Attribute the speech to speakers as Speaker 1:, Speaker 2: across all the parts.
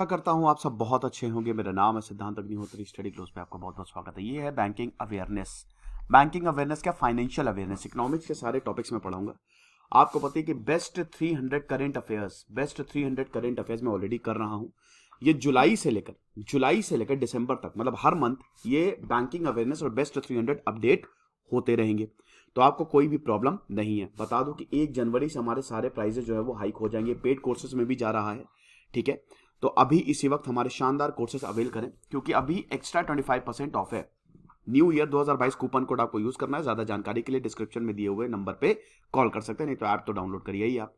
Speaker 1: आशा करता हूँ आप सब बहुत अच्छे होंगे। मेरा नाम है सिद्धांत अग्निहोत्री। स्टडी क्लोज पे आपका बहुत बहुत स्वागत है। ये है बैंकिंग अवेयरनेस। बैंकिंग अवेयरनेस क्या, फाइनेंशियल अवेयरनेस, इकोनॉमिक्स के सारे टॉपिक्स में पढ़ाऊंगा। आपको पता है कि बेस्ट 300 करंट अफेयर्स मैं ऑलरेडी कर रहा हूँ। ये जुलाई से लेकर दिसंबर तक, मतलब हर मंथ ये बैंकिंग अवेयरनेस और बेस्ट 300 अपडेट होते रहेंगे। तो आपको कोई भी प्रॉब्लम नहीं है। बता दूं कि 1 जनवरी से हमारे सारे प्राइजेस जो है वो हाइक हो जाएंगे। पेड कोर्सेज में भी जा रहा है, ठीक है। तो अभी इसी वक्त हमारे शानदार कोर्सेज अवेल करें, क्योंकि अभी एक्स्ट्रा 25% ऑफ है। न्यू ईयर 2022 कूपन कोड आपको यूज करना है। ज्यादा जानकारी के लिए डिस्क्रिप्शन में दिए हुए नंबर पे कॉल कर सकते हैं, नहीं तो ऐप तो डाउनलोड करिए ही आप।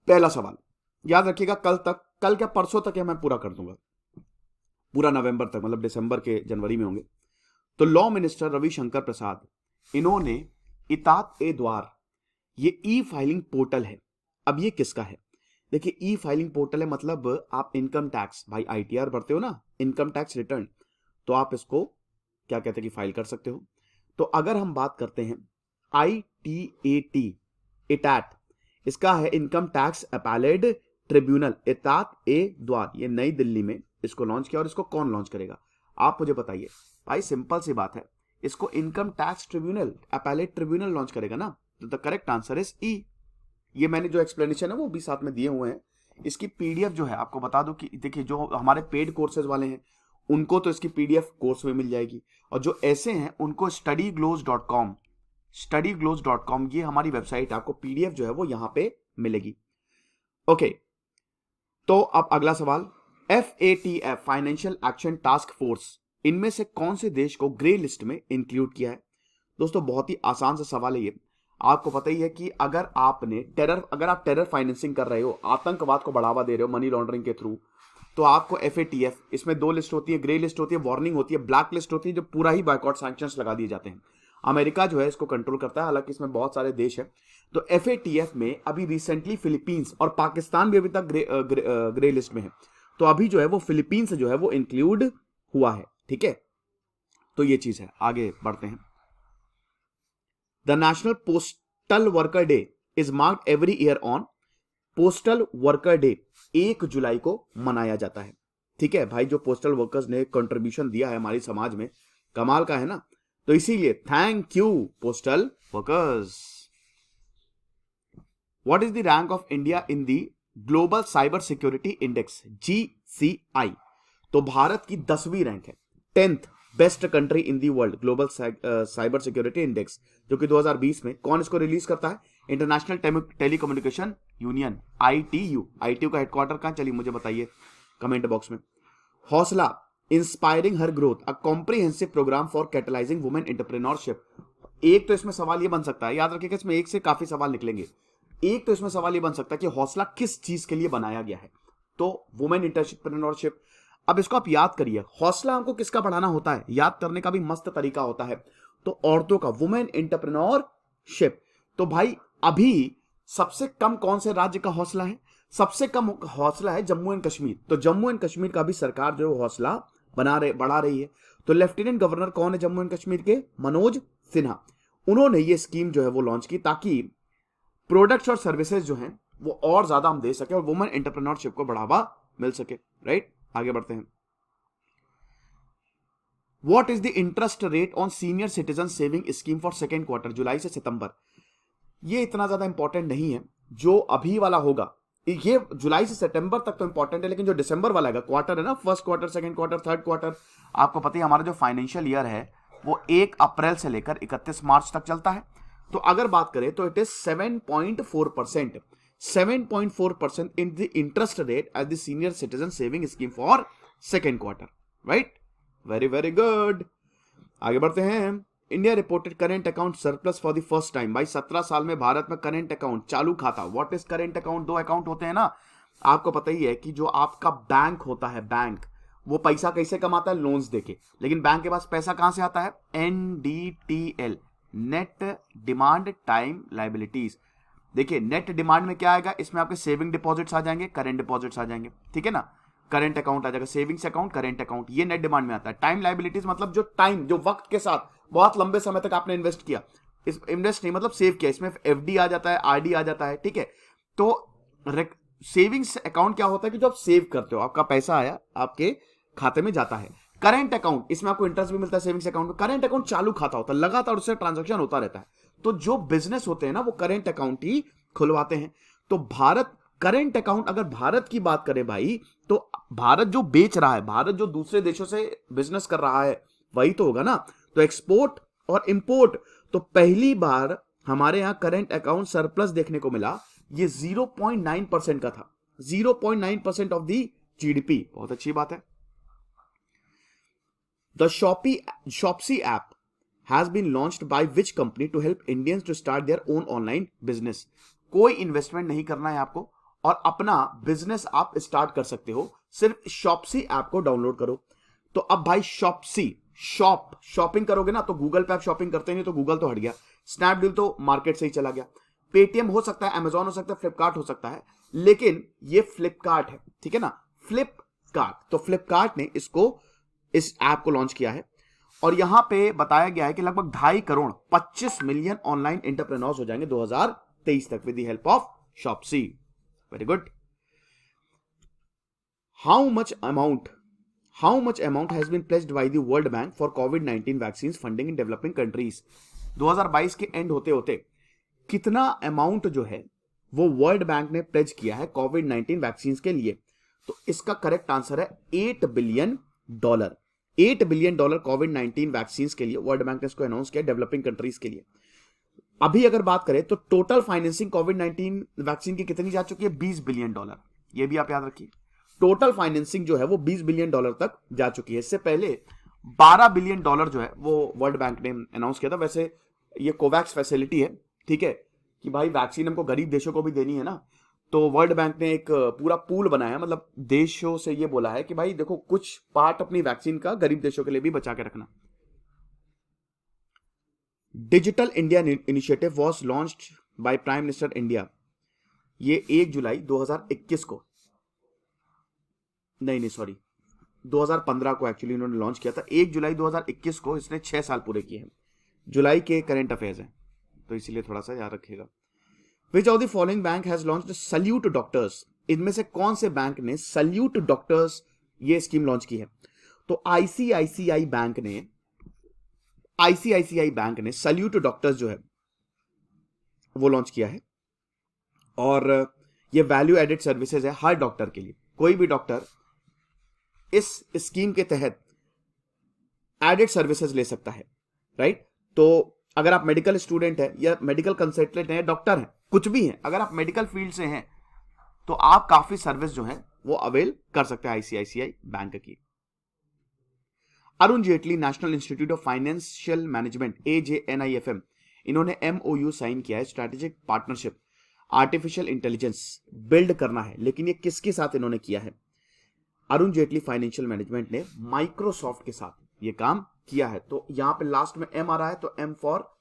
Speaker 1: पहला सवाल याद रखिएगा, कल क्या परसों तक है मैं पूरा कर दूंगा, पूरा नवंबर तक, मतलब दिसंबर के जनवरी में होंगे। तो लॉ मिनिस्टर रविशंकर प्रसाद, इन्होंने इतात ए द्वार, ये ई फाइलिंग पोर्टल है। अब ये किसका है? देखिए, ई फाइलिंग पोर्टल है, मतलब आप इनकम टैक्स, भाई आईटीआर भरते हो ना, इनकम टैक्स रिटर्न, तो आप इसको क्या कहते हैं कि फाइल कर सकते हो। तो अगर हम बात करते हैं ITAT, इटैट, इसका है इनकम टैक्स अपैलेट ट्रिब्यूनल, इतात ए द्वार। ये नई दिल्ली में इसको लॉन्च किया। और इसको कौन लॉन्च करेगा आप मुझे बताइए। भाई सिंपल सी बात है, इसको income tax tribunal, appellate tribunal launch करेगा ना। तो द करेक्ट आंसर इज ई। ये मैंने जो एक्सप्लेनेशन है वो भी साथ में दिए हुए हैं। इसकी पीडीएफ जो है आपको बता दूं कि देखिए, जो हमारे पेड कोर्सेज वाले हैं उनको तो इसकी पीडीएफ कोर्स में मिल जाएगी, और जो ऐसे हैं उनको studyglose.com ये हमारी वेबसाइट, आपको पीडीएफ जो है वो यहां पे मिलेगी। ओके, तो अब अगला सवाल, FATF financial action task force, इनमें से कौन से देश को ग्रे लिस्ट में इंक्लूड किया है? दोस्तों बहुत ही आसान सा सवाल है ये। आपको पता ही है कि अगर आप टेरर फाइनेंसिंग कर रहे हो, आतंकवाद को बढ़ावा दे रहे हो मनी लॉन्ड्रिंग के थ्रू, तो आपको FATF, इसमें 2 लिस्ट होती है, ग्रे लिस्ट होती है, वार्निंग होती है, ब्लैक लिस्ट होती है, जो पूरा ही बायकॉट सैंक्शंस लगा दिए जाते हैं। अमेरिका जो है इसको कंट्रोल करता है, हालांकि इसमें बहुत सारे देश हैं। तो FATF में अभी रिसेंटली फिलीपींस और पाकिस्तान भी अभी तक ग्रे लिस्ट में है। तो अभी जो है वो फिलीपींस जो है वो इंक्लूड हुआ है, ठीक है। तो ये चीज है, आगे बढ़ते हैं। The national postal worker day is marked every year on, postal worker day 1 जुलाई को मनाया जाता है, ठीक है। भाई जो पोस्टल वर्कर्स ने कंट्रीब्यूशन दिया है हमारी समाज में, कमाल का है ना। तो इसीलिए thank you postal workers. What is the rank of India in the global cyber security index, GCI? तो भारत की 10वीं रैंक है, 10th best country in the world global cyber security index, जो कि 2020 में कौन इसको रिलीज करता है? इंटरनेशनल टेलीकम्युनिकेशन यूनियन, ITU का हेडक्वार्टर कहां, चलिए मुझे बताइए कमेंट बॉक्स में। Hausla, inspiring her growth, a comprehensive programme for catalysing women entrepreneurship. एक तो इसमें सवाल ये बन सकता है, याद रखिएगा इसमें एक से काफी सवाल निकलेंगे। एक तो इसमें सवाल ये बन सकता है कि हौसला किस चीज के लिए बनाया गया है, तो वुमेन एंटरप्रेन्योरशिप। अब इसको आप याद करिए, हौसला हमको किसका बढ़ाना होता है, याद करने का भी मस्त तरीका होता है, तो औरतों का, वुमेन एंटरप्रेन्योरशिप। तो भाई अभी सबसे कम कौन से राज्य का हौसला है? सबसे कम हौसला है जम्मू एंड कश्मीर। तो जम्मू एंड कश्मीर का भी सरकार जो हौसला बढ़ा रही है। तो लेफ्टिनेंट गवर्नर कौन है जम्मू एंड कश्मीर के? मनोज सिन्हा। उन्होंने ये स्कीम जो है वो लॉन्च की, ताकि प्रोडक्ट्स और सर्विसेज जो हैं वो और ज्यादा हम दे सके और वुमेन एंटरप्रेन्योरशिप को बढ़ावा मिल सके, राइट। आगे बढ़ते हैं। What is the interest rate on senior citizen saving scheme for second quarter, जुलाई से सितंबर? ये इतना ज्यादा इंपॉर्टेंट नहीं है। जो अभी वाला होगा, ये जुलाई से सितंबर तक तो इंपॉर्टेंट है, लेकिन जो दिसंबर वाला है, क्वार्टर है ना, first quarter, second quarter, third quarter, आपको पता है हमारा जो फाइनेंशियल ईयर है वो 1 अप्रैल से लेकर 31 मार्च तक चलता है। तो अगर बात करें तो it is 7.4%, 7.4% in the interest rate as the senior citizen saving scheme for second quarter, right. Very very good. आगे बढ़ते हैं। India reported current account surplus for the first time. भाई 17 साल में भारत में करेंट अकाउंट, चालू खाता, what is current account? 2 account होते हैं ना। आपको पता ही है कि जो आपका बैंक होता है, बैंक वो पैसा कैसे कमाता है? लोन्स देके। लेकिन बैंक के पास पैसा कहां से आता है? NDTL, net demand time liabilities. देखिए नेट डिमांड में क्या आएगा? इसमें आपके सेविंग डिपॉजिट्स आ जाएंगे, करेंट डिपॉजिट्स आ जाएंगे, ठीक है ना। करंट अकाउंट आ जाएगा, सेविंग्स अकाउंट, करंट अकाउंट, ये नेट डिमांड में आता है। टाइम लाइबिलिटीज मतलब जो टाइम, जो वक्त के साथ बहुत लंबे समय तक आपने इन्वेस्ट किया, इस इन्वेस्ट नहीं मतलब सेव किया, इसमें FD आ जाता है, RD आ जाता है, ठीक है। तो सेविंग्स अकाउंट क्या होता है कि जो आप सेव करते हो, आपका पैसा आया आपके खाते में जाता है। करेंट अकाउंट, इसमें आपको इंटरेस्ट भी मिलता है सेविंग्स अकाउंट में। करेंट अकाउंट चालू खाता होता है, लगातार उससे ट्रांजैक्शन होता रहता है। तो जो बिजनेस होते हैं ना वो करेंट अकाउंट ही खुलवाते हैं। तो भारत करेंट अकाउंट, अगर भारत की बात करें भाई, तो भारत जो बेच रहा है, भारत जो दूसरे देशों से बिजनेस कर रहा है वही तो होगा ना। तो एक्सपोर्ट और इंपोर्ट, तो पहली बार हमारे यहां करेंट अकाउंट सरप्लस देखने को मिला। ये 0.9% का था, 0.9% ऑफ दी जीडीपी। बहुत अच्छी बात है। The Shopsy app has been launched by which company to help Indians to start their own online business? कोई इन्वेस्टमेंट नहीं करना है आपको और अपना बिजनेस आप स्टार्ट कर सकते हो। सिर्फ शॉप्सी ऐप को डाउनलोड करो। तो अब भाई शॉप्सी, शॉपिंग करोगे ना, तो गूगल पे आप शॉपिंग करते नहीं तो गूगल तो हट गया, स्नैपडील तो मार्केट से ही चला गया, पेटीएम हो सकता है, अमेजॉन हो सकता है, फ्लिपकार्ट हो सकता है, लेकिन ये फ्लिपकार्ट है, ठीक है ना, फ्लिपकार्ट। तो फ्लिपकार्ट ने इस ऐप को लॉन्च किया है और यहां पे बताया गया है कि लगभग 2.5 करोड़ 25 मिलियन ऑनलाइन एंटरप्रेन्योर्स हो जाएंगे 2023 तक with the help of Shopsy. Very good. How much amount has been placed by the World Bank for कोविड-19 vaccine funding in developing countries? 2022 के एंड होते होते कितना अमाउंट जो है वो वर्ल्ड बैंक ने प्लेज किया है कोविड-19 वैक्सीन के लिए? तो इसका करेक्ट आंसर है $8 बिलियन। $8 बिलियन कोविड-19 वैक्सीन के लिए वर्ल्ड बैंक ने इसको अनाउंस किया डेवलपिंग कंट्रीज के लिए। अभी अगर बात करें तो टोटल फाइनेंसिंग कोविड-19 वैक्सीन की कितनी जा चुकी है? $20 बिलियन। ये भी आप याद रखिए, टोटल फाइनेंसिंग जो है वो $20 बिलियन तक जा चुकी है। इससे पहले $12 बिलियन जो है वो वर्ल्ड बैंक ने अनाउंस किया था। वैसे ये कोवैक्स फैसिलिटी है, ठीक है, कि भाई वैक्सीन हमको गरीब देशों को भी देनी है ना, तो वर्ल्ड बैंक ने एक पूरा पूल बनाया, मतलब देशों से ये बोला है कि भाई देखो कुछ पार्ट अपनी वैक्सीन का गरीब देशों के लिए भी बचा के रखना। Digital India initiative was launched by prime minister India. ये 1 जुलाई 2021 को, नहीं सॉरी 2015 को एक्चुअली इन्होंने लॉन्च किया था। 1 जुलाई 2021 को, इसने 6 साल पूरे किए हैं। जुलाई के करंट अफेयर्स हैं तो इसीलिए थोड़ा सा याद रखिएगा। Which of the following bank has launched salute doctors? इनमें से कौन से बैंक ने सल्यूट डॉक्टर्स ये स्कीम लॉन्च की है? तो आईसीआईसीआई बैंक ने सल्यूट डॉक्टर्स जो है वो लॉन्च किया है और ये वैल्यू एडेड सर्विसेज है हर डॉक्टर के लिए। कोई भी डॉक्टर इस स्कीम के तहत एडेड सर्विसेज ले सकता है, राइट? तो अगर आप मेडिकल स्टूडेंट है या मेडिकल कंसल्टेंट है, डॉक्टर है, कुछ भी है, अगर आप मेडिकल फील्ड से हैं तो आप काफी सर्विस जो है वो अवेल कर सकते हैं आईसीआईसीआई बैंक की। Arun Jaitley national institute of financial management AJNIFM, इन्होंने MOU साइन किया है, strategic partnership artificial intelligence build करना है। लेकिन ये किसके साथ इन्होंने किया है? अरुण जेटली फाइनेंशियल मैनेजमेंट ने माइक्रोसॉफ्ट के साथ ये काम किया है। तो यहां पे लास्ट में M आ रहा है, तो M फॉर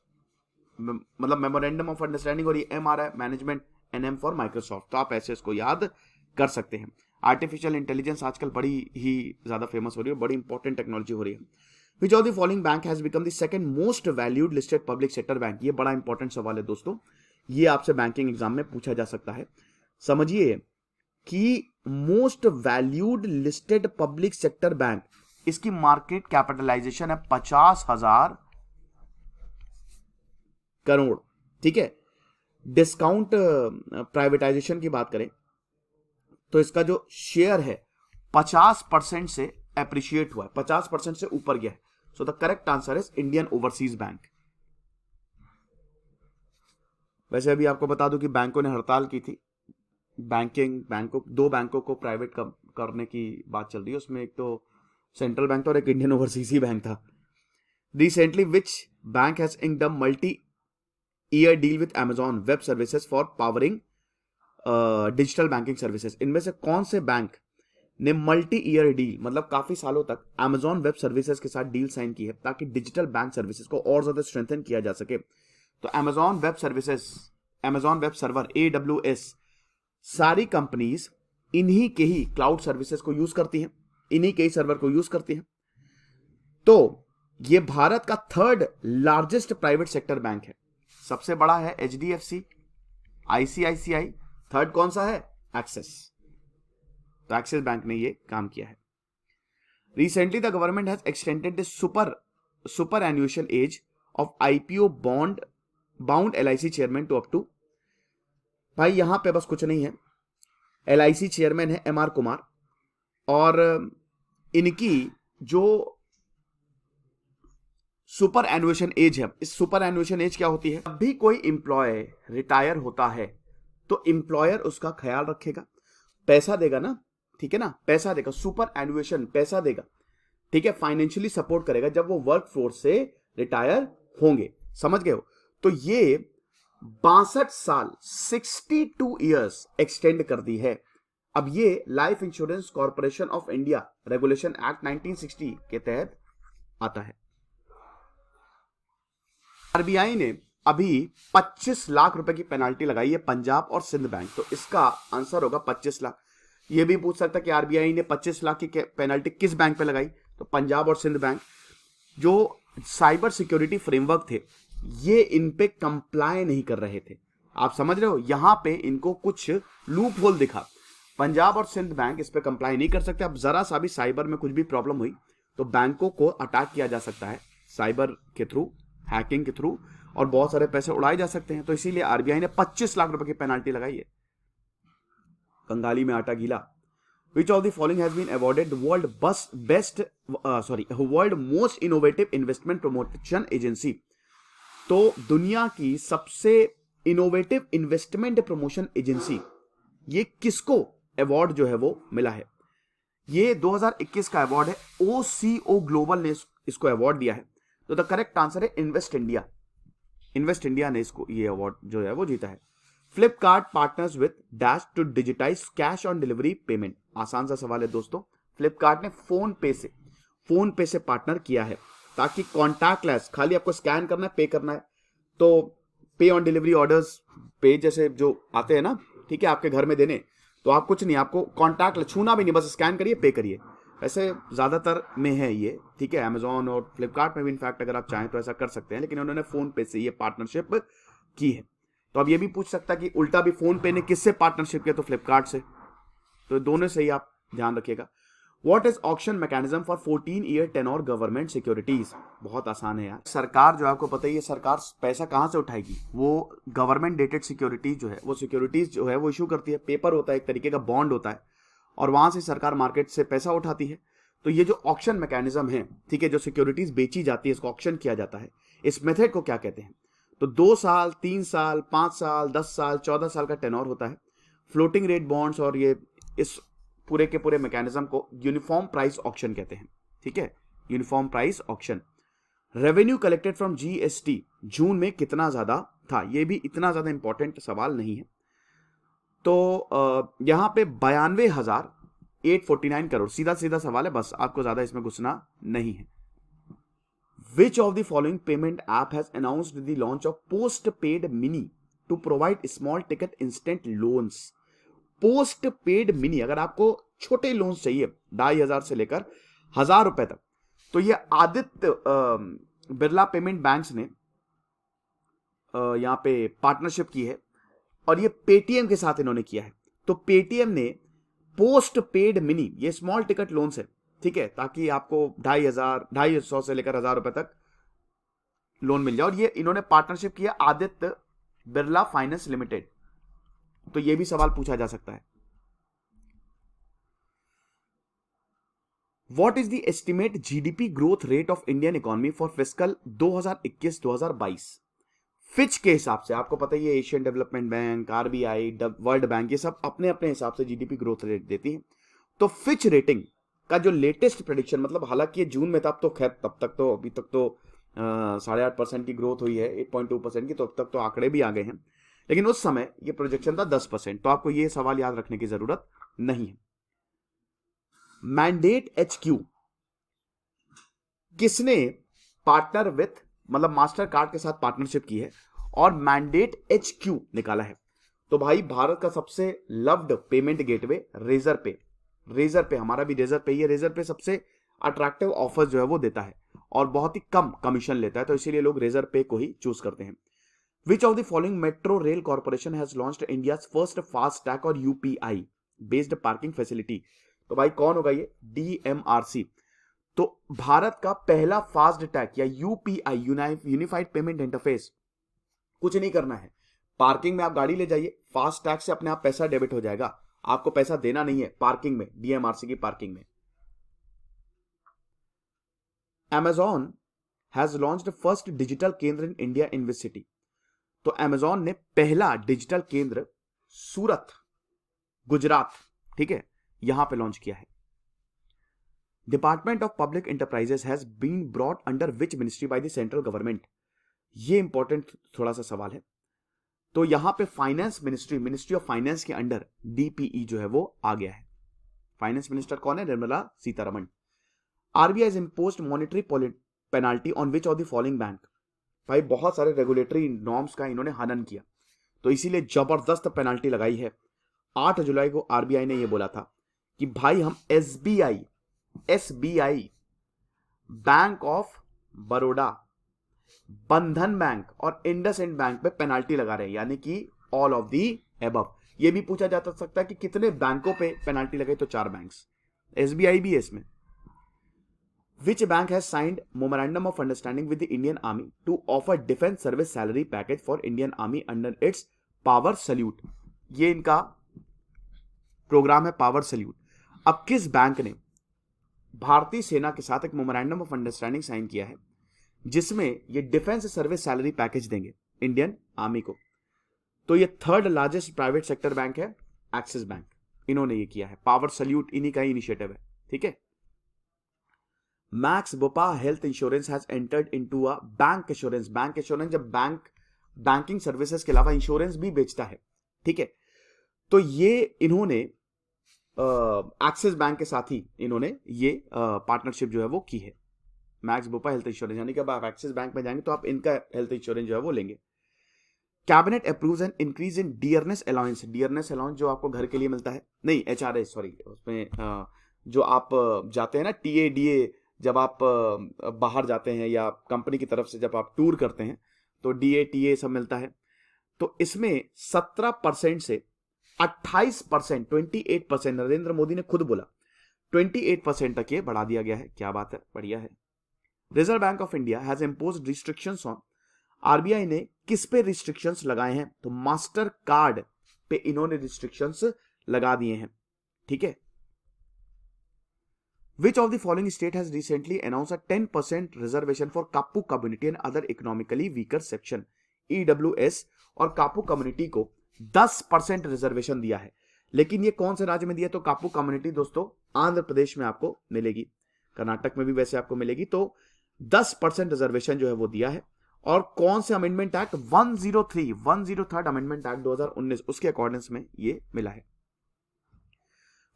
Speaker 1: मतलब मेमोरेंडम ऑफ अंडरस्टैंडिंग, और ये M आ रहा है management, and M for Microsoft. तो आप ऐसे इसको याद कर सकते हैं। आर्टिफिशियल इंटेलिजेंस आजकल बड़ी ही ज्यादा फेमस हो रही है, बड़ी इंपॉर्टेंट टेक्नोलॉजी हो रही है। Which of the following bank has become the second most valued listed public sector bank? ये बड़ा इंपॉर्टेंट सवाल है दोस्तों, ये आपसे बैंकिंग एग्जाम में पूछा जा सकता है। समझिए कि most valued listed public sector bank, इसकी मार्केट कैपिटलाइजेशन है 50,000 करोड़, ठीक है। डिस्काउंट प्राइवेटाइजेशन की बात करें तो इसका जो शेयर है 50% से एप्रिशिएट हुआ है, 50% से ऊपर गया है। So the correct answer is Indian overseas bank. वैसे अभी आपको बता दूं कि बैंकों ने हड़ताल की थी, दो बैंकों को प्राइवेट करने की बात चल रही है। उसमें एक तो सेंट्रल बैंक था और एक इंडियन ओवरसीज ही बैंक था। Recently which bank has inked a multi-year deal with Amazon web services for powering digital banking services? इनमें से कौन से बैंक ने मल्टी-ईयर डील, मतलब काफी सालों तक Amazon वेब सर्विसेज के साथ डील साइन की है ताकि डिजिटल बैंक सर्विसेज को और ज्यादा स्ट्रेंथन किया जा सके? तो Amazon web services, Amazon web server, AWS, सारी कंपनीज इन्हीं के ही क्लाउड सर्विसेज को यूज करती हैं, इन्हीं के ही सर्वर को यूज करती हैं। तो ये भारत का 3rd largest private sector bank है। सबसे बड़ा है HDFC, ICICI, 3rd कौन सा है? एक्सिस। तो एक्सिस बैंक ने ये काम किया है। Recently the government has extended the superannuation age of IPO bond bound LIC chairman to up to, भाई यहां पे बस कुछ नहीं है, एलआईसी चेयरमैन है एमआर कुमार, और इनकी जो सुपर एनुएशन एज है, इस सुपर एनुएशन एज क्या होती है, जब भी कोई इंप्लॉय रिटायर होता है तो इंप्लॉयर उसका ख्याल रखेगा, पैसा देगा ना, ठीक है ना, पैसा देगा, सुपर एनुएशन पैसा देगा, ठीक है, फाइनेंशियली सपोर्ट करेगा जब वो वर्क फोर्स से रिटायर होंगे, समझ गए हो। तो ये 62 साल 62 ईयर्स एक्सटेंड कर दी है। अब ये life insurance corporation of India regulation act 1960 के तहत आता है। आरबीआई ने अभी 25 लाख रुपए की पेनाल्टी लगाई है पंजाब और सिंध बैंक, तो इसका आंसर होगा 25 लाख। ये भी पूछ सकता कि आरबीआई ने 25 लाख की पेनाल्टी किस बैंक पे लगाई, तो पंजाब और सिंध बैंक। जो साइबर सिक्योरिटी फ्रेमवर्क थे ये इन पे कंप्लाई नहीं कर रहे थे, आप समझ रहे हो, यहां पे इनको कुछ लूप होल दिखा, पंजाब और सिंध बैंक इस पे कंप्लाई नहीं कर सकते। अब जरा सा भी साइबर में कुछ भी प्रॉब्लम हुई तो बैंकों को अटैक किया जा सकता है साइबर के थ्रू, हैकिंग के थ्रू, और बहुत सारे पैसे उड़ाए जा सकते हैं। तो इसीलिए आरबीआई ने 25 लाख रुपए की पेनाल्टी लगाई है। बंगाली में आटा गीला। Which of the following has been awarded the world most innovative investment promotion agency? तो दुनिया की सबसे इनोवेटिव इन्वेस्टमेंट प्रमोशन एजेंसी, ये किसको अवार्ड जो है वो मिला है? ये 2021 का अवार्ड है, OCO ग्लोबल ने इसको अवार्ड दिया है। तो द करेक्ट आंसर है इन्वेस्ट इंडिया। इन्वेस्ट इंडिया ने इसको ये अवार्ड जो है वो जीता है। Flipkart partners with dash to digitise cash on delivery payment. आसान सा सवाल है दोस्तों, फ्लिपकार्ट ने फोन पे से पार्टनर किया है ताकि कॉन्टैक्टलेस, खाली आपको स्कैन करना है, पे करना है, तो पे ऑन डिलीवरी ऑर्डर्स, पे जैसे जो आते हैं ना, ठीक है, आपके घर में देने, तो आप कुछ नहीं, आपको कॉन्टैक्ट छूना भी नहीं, बस स्कैन करिए, पे करिए। ऐसे ज्यादातर में है ये, ठीक है, अमेजॉन और फ्लिपकार्ट में भी इनफैक्ट अगर आप चाहें तो ऐसा कर सकते हैं, लेकिन उन्होंने फोन पे से ये पार्टनरशिप की है। तो अब ये भी पूछ सकता कि उल्टा भी फोन पे ने किससे पार्टनरशिप किया, तो फ्लिपकार्ट से। तो दोनों से ही आप ध्यान रखिएगा। What is auction mechanism for 14 year tenure government securities? बहुत आसान है यार। सरकार जो आपको पता ही है, सरकार पैसा कहां से उठाएगी, वो गवर्नमेंट डेटेड सिक्योरिटीज जो है, वो सिक्योरिटीज जो है वो इशू करती है, पेपर होता है, एक तरीके का बॉन्ड होता है, और वहां से सरकार मार्केट से पैसा उठाती है। तो ये जो ऑक्शन मैकेनिज्म है, ठीक है, जो सिक्योरिटीज बेची जाती है, इसको ऑक्शन किया जाता है, इस मेथड को क्या कहते हैं? तो 2 साल, 3 साल, 5 साल, 10 साल, 14 साल का टेनोर होता है। फ्लोटिंग रेट बॉन्ड्स और ये इस पूरे के पूरे मैकेनिज्म को यूनिफॉर्म प्राइस ऑक्शन कहते हैं, ठीक है, uniform price auction. Revenue collected from GST June में कितना ज्यादा था? ये भी इतना ज्यादा इंपॉर्टेंट सवाल नहीं है। तो यहां पे 92,849 करोड़, सीधा सीधा सवाल है, बस आपको ज्यादा इसमें घुसना नहीं है। Which of the following payment app has announced the launch of Postpaid Mini to provide small ticket instant loans? Postpaid Mini, अगर आपको छोटे लोन्स चाहिए 2,500 से लेकर 1,000 रुपए तक, तो ये आदित्य बिरला पेमेंट बैंक्स ने यहां पे पार्टनरशिप की है, और ये पेटीएम के साथ इन्होंने किया है। तो पेटीएम ने पोस्ट पेड मिनी, ये स्मॉल टिकट लोन्स है, ठीक है, ताकि आपको 2,500 से लेकर 1,000 रुपए तक लोन मिल जाए, और ये इन्होंने पार्टनरशिप किया आदित्य बिरला फाइनेंस लिमिटेड। तो ये भी सवाल पूछा जा सकता है। What is the estimate GDP growth rate of Indian economy for fiscal 2021-2022? Fitch के हिसाब से, आपको पता ही है, Asian development bank, RBI, world bank, ये सब अपने अपने हिसाब से जीडीपी ग्रोथ रेट देती है। तो फिच रेटिंग का जो लेटेस्ट प्रेडिक्शन, मतलब हालांकि ये जून में था, तो खैर तब तक तो अभी तक तो 8.5% की ग्रोथ हुई है, 8.2% की, तो अब तक तो आंकड़े भी आ गए हैं, लेकिन उस समय ये प्रोजेक्शन था 10%। तो आपको ये सवाल याद रखने की जरूरत नहीं है। मैंडेट HQ किसने पार्टनर विथ, मतलब मास्टर कार्ड के साथ पार्टनरशिप की है और मैंडेट HQ निकाला है? तो भाई भारत का सबसे लव्ड पेमेंट गेटवे रेजर पे, हमारा भी रेजर पे ही है। रेजर पे सबसे अट्रैक्टिव ऑफर जो है वो देता है और बहुत ही कम कमीशन लेता है, तो इसीलिए लोग रेजर पे को ही चूज करते हैं। Which of the following metro rail corporation has launched India's first fast tag और यूपीआई बेस्ड पार्किंग फैसिलिटी? तो भाई कौन होगा ये? डीएमआरसी। तो भारत का पहला फास्ट टैग या यूपीआई यूनिफाइड पेमेंट इंटरफेस, कुछ नहीं करना है, पार्किंग में आप गाड़ी ले जाइए, फास्ट टैग से अपने आप पैसा डेबिट हो जाएगा, आपको पैसा देना नहीं है पार्किंग में, डीएमआरसी की पार्किंग में। Amazon has launched first digital Kendra in India in which city? तो Amazon ने पहला डिजिटल केंद्र सूरत, गुजरात, ठीक है, यहां पे लॉन्च किया है। Department of Public Enterprises has been brought under which ministry by the central government? ये इंपॉर्टेंट थोड़ा सा सवाल है। तो यहां पे finance ministry, ministry of finance के अंडर डीपीई जो है वो आ गया है। फाइनेंस मिनिस्टर कौन है? Nirmala Sitharaman. RBI has imposed monetary penalty on which of the following bank? भाई बहुत सारे रेगुलेटरी नॉर्म्स का इन्होंने हनन किया, तो इसीलिए जबरदस्त पेनाल्टी लगाई है। 8 जुलाई को आरबीआई ने यह बोला था कि भाई हम एसबीआई, बैंक ऑफ बड़ौदा, बंधन बैंक और इंडसइंड बैंक पे पेनाल्टी लगा रहे हैं, यानी कि ऑल ऑफ दी एबव। यह भी पूछा जा सकता है कि कितने बैंकों पे पेनाल्टी लगाई, तो 4 बैंक्स, एसबीआई भी है इसमें। Which bank has signed memorandum of understanding with the Indian Army to offer defense service salary package for Indian Army under its Power Salute? ये इनका प्रोग्राम है पावर सल्यूट। अब किस बैंक ने भारतीय सेना के साथ एक मेमोरेंडम ऑफ अंडरस्टैंडिंग साइन किया है जिसमें ये डिफेंस सर्विस सैलरी पैकेज देंगे इंडियन आर्मी को? तो ये 3rd largest private sector bank है, एक्सिस बैंक, इन्होंने ये किया है। पावर सल्यूट इन्हीं का ही इनिशिएटिव है, ठीक है। Max Bupa health insurance has entered into a bank insurance. Bank insurance जब बैंकिंग सर्विसेज के अलावा इंश्योरेंस भी बेचता है, ठीक है। तो ये इन्होंने एक्सिस बैंक के साथ ही इन्होंने ये पार्टनरशिप जो है वो की है। मैक्स बोपा हेल्थ इंश्योरेंस, यानी कि अब आप एक्सिस बैंक में जाएंगे तो आप इनका हेल्थ इंश्योरेंस जो है वो लेंगे। Cabinet approves an increase in dearness allowance. Dearness allowance जो आपको घर के लिए मिलता है, नहीं एचआरए सॉरी, उसमें जो आप जाते हैं ना टीए, जब आप बाहर जाते हैं या कंपनी की तरफ से जब आप टूर करते हैं तो डीए टीए सब मिलता है। तो इसमें 17% से 28%, 28%, नरेंद्र मोदी ने खुद बोला 28% तक ये बढ़ा दिया गया है। क्या बात है, बढ़िया है। Reserve bank of India has imposed restrictions on. RBI ने किस पे रिस्ट्रिक्शंस लगाए हैं? तो मास्टर कार्ड पे इन्होंने रिस्ट्रिक्शंस लगा दिए हैं, ठीक है। Which of the following state has recently announced a 10% reservation for Kapu community and other economically weaker section? EWS और कापू कम्युनिटी को 10% रिजर्वेशन दिया है, लेकिन ये कौन से राज्य में दिया? तो कापू कम्युनिटी दोस्तों आंध्र प्रदेश में आपको मिलेगी, कर्नाटक में भी वैसे आपको मिलेगी। तो 10% रिजर्वेशन जो है वो दिया है। और कौन से amendment act? 103rd amendment act 2019, उसके अकॉर्डिंग्स में ये मिला है।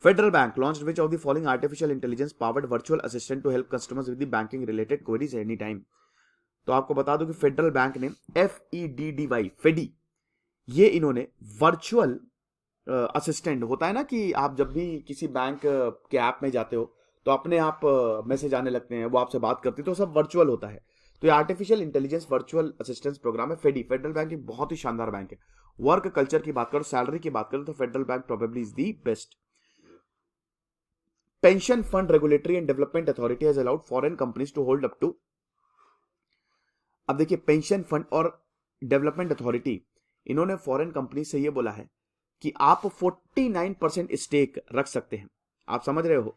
Speaker 1: Federal Bank launched which of the following artificial intelligence powered virtual assistant to help customers with the banking related queries anytime? तो आपको बता दूं कि फेडरल बैंक ने FEDDY ये इन्होंने वर्चुअल असिस्टेंट, होता है ना कि आप जब भी किसी बैंक के ऐप में जाते हो तो अपने आप मैसेज आने लगते हैं, वो आपसे बात करती है, तो सब वर्चुअल होता है। तो ये artificial intelligence virtual assistance programme है फेडरल बैंक एक बहुत ही शानदार बैंक है। वर्क कल्चर की बात करो, सैलरी की बात करो, तो Federal Bank probably is the best. Pension fund regulatory and development authority has allowed foreign companies to hold up to. अब देखिए पेंशन फंड और डेवलपमेंट अथॉरिटी इन्होंने फॉरेन कंपनी से यह बोला है कि आप 49% स्टेक रख सकते हैं। आप समझ रहे हो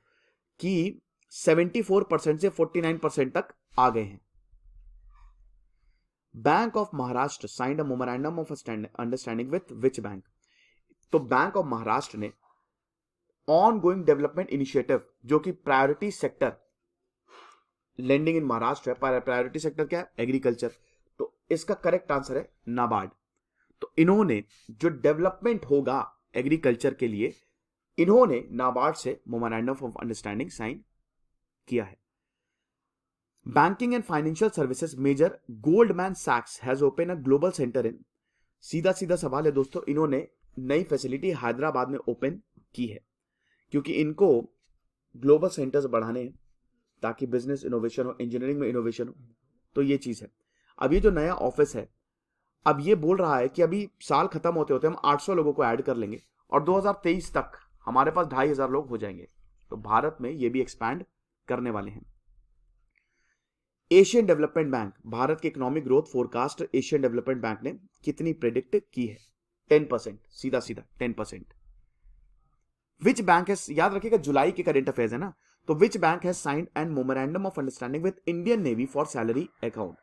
Speaker 1: कि 74% से 49% तक आ गए हैं। Bank of Maharashtra signed a memorandum of understanding with which bank? तो बैंक ऑफ महाराष्ट्र ने ऑन गोइंग डेवलपमेंट इनिशिएटिव, जो कि प्रायोरिटी सेक्टर लेंडिंग इन महाराष्ट्र है। प्रायोरिटी सेक्टर क्या है? एग्रीकल्चर। तो इसका करेक्ट आंसर है नाबार्ड। तो इन्होंने जो डेवलपमेंट होगा एग्रीकल्चर के लिए, इन्होंने नाबार्ड से मेमोरेंडम ऑफ अंडरस्टैंडिंग साइन किया है। Banking and financial services major Goldman सैक्स has open a global centre in. सीधा सीधा सवाल है दोस्तों, इन्होंने नई फैसिलिटी हैदराबाद में ओपन की है क्योंकि इनको ग्लोबल सेंटर्स बढ़ाने हैं ताकि बिजनेस इनोवेशन हो, इंजीनियरिंग में इनोवेशन हो। तो ये चीज है। अब ये जो नया ऑफिस है अब ये बोल रहा है कि अभी साल खत्म होते होते हम 800 लोगों को ऐड कर लेंगे और 2023 तक हमारे पास 2500 लोग हो जाएंगे। तो भारत में ये भी एक्सपैंड करने वाले हैं। एशियन डेवलपमेंट बैंक, भारत के economic growth forecast Asian development bank ने कितनी प्रेडिक्ट की है? 10%, सीधा सीधा 10%। विच बैंक है, याद रखिएगा जुलाई के करंट अफेयर्स है ना, तो which bank has signed an memorandum of understanding with Indian Navy for salary account?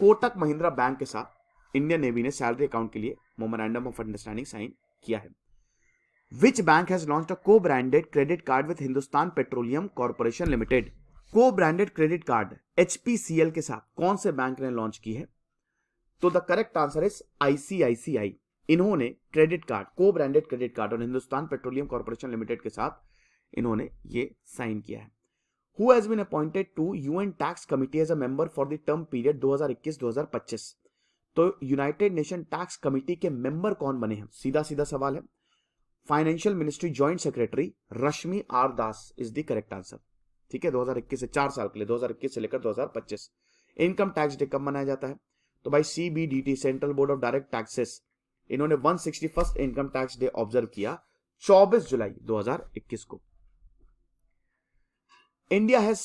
Speaker 1: Kotak Mahindra bank के साथ इंडियन नेवी ने सैलरी अकाउंट के लिए मेमोरेंडम ऑफ अंडरस्टैंडिंग साइन किया है। Which bank has launched a co branded credit card with Hindustan petroleum corporation limited? Co branded credit card HPCL के साथ कौन से बैंक ने लॉन्च की है? तो the correct answer is ICICI। इन्होंने क्रेडिट कार्ड, को ब्रांडेड क्रेडिट कार्ड और हिंदुस्तान पेट्रोलियम कॉर्पोरेशन लिमिटेड के साथ इन्होंने ये साइन किया है। Who has been appointed to UN Tax Committee as a member for the term period 2021-2025? तो यूनाइटेड नेशन टैक्स कमिटी के मेंबर कौन बने हैं? सीधा सीधा सवाल है। Financial ministry joint secretary Rashmi R Das is the correct answer. ठीक है, 2021 से 4 साल के लिए, 2021 से लेकर 2025। इनकम टैक्स डे कब मनाया जाता है? तो भाई CBDT, central board of direct taxes, इन्होंने 161st income tax day observe किया 24 जुलाई 2021 को। India has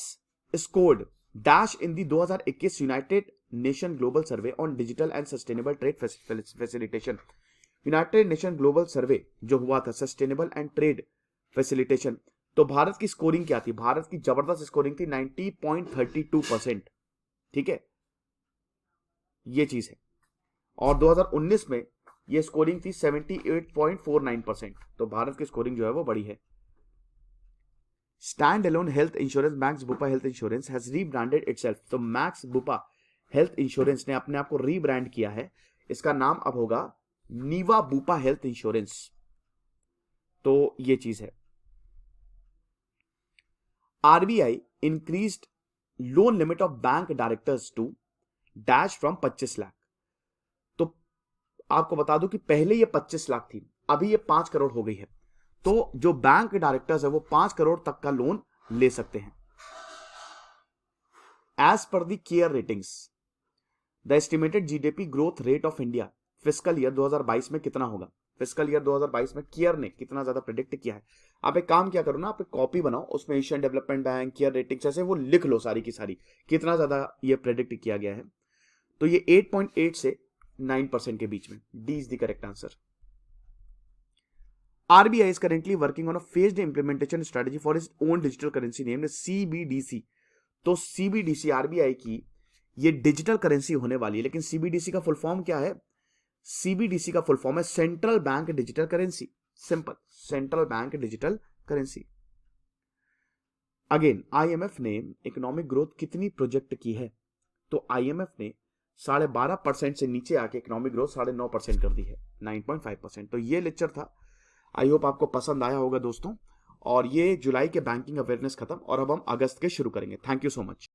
Speaker 1: scored dash in the 2021 United Nation global survey on digital and sustainable trade facilitation. United Nation global survey जो हुआ था sustainable and trade facilitation, तो भारत की स्कोरिंग क्या थी? भारत की जबरदस्त स्कोरिंग थी 90.32%। ठीक है, ये चीज है। और 2019 में ये स्कोरिंग थी 78.49%। तो भारत की स्कोरिंग जो है वो बड़ी है। Stand alone health insurance max Bupa health insurance has rebranded itself. तो मैक्स बुपा हेल्थ इंश्योरेंस ने अपने आप को रीब्रांड किया है। इसका नाम अब होगा नीवा बुपा हेल्थ इंश्योरेंस। तो ये चीज है। RBI increased loan limit of bank directors to dash from 25 lakh. तो आपको बता दूं कि पहले ये 25 लाख थी, अभी ये 5 करोड़ हो गई है। तो जो बैंक डायरेक्टर्स है वो 5 करोड़ तक का लोन ले सकते हैं। As per the CARE ratings, the estimated GDP growth rate of India fiscal year 2022 में कितना होगा? फिस्कल ईयर 2022 में केयर ने कितना ज्यादा प्रेडिक्ट किया है? आप एक काम क्या करो ना, आप एक कॉपी बनाओ, उसमें Asian development bank, care ratings ऐसे वो लिख लो सारी की सारी, कितना ज्यादा ये प्रेडिक्ट किया गया है। तो ये 8.8 से 9% के बीच में। D is the correct answer. RBI is currently working on a phased implementation strategy for its own digital currency named CBDC। तो CBDC RBI की ये डिजिटल करेंसी होने वाली है, लेकिन CBDC का फुल फॉर्म क्या है? CBDC का फुल फॉर्म है central bank digital currency. Simple, central bank digital currency. Again IMF ने इकोनॉमिक ग्रोथ कितनी प्रोजेक्ट की है? तो IMF ने 12.5% से नीचे आके इकोनॉमिक ग्रोथ 9.5% कर दी है, 9.5%। तो ये लेक्चर था, आई होप आपको पसंद आया होगा दोस्तों। और ये जुलाई के बैंकिंग अवेयरनेस खत्म और अब हम अगस्त के शुरू करेंगे। Thank you so much.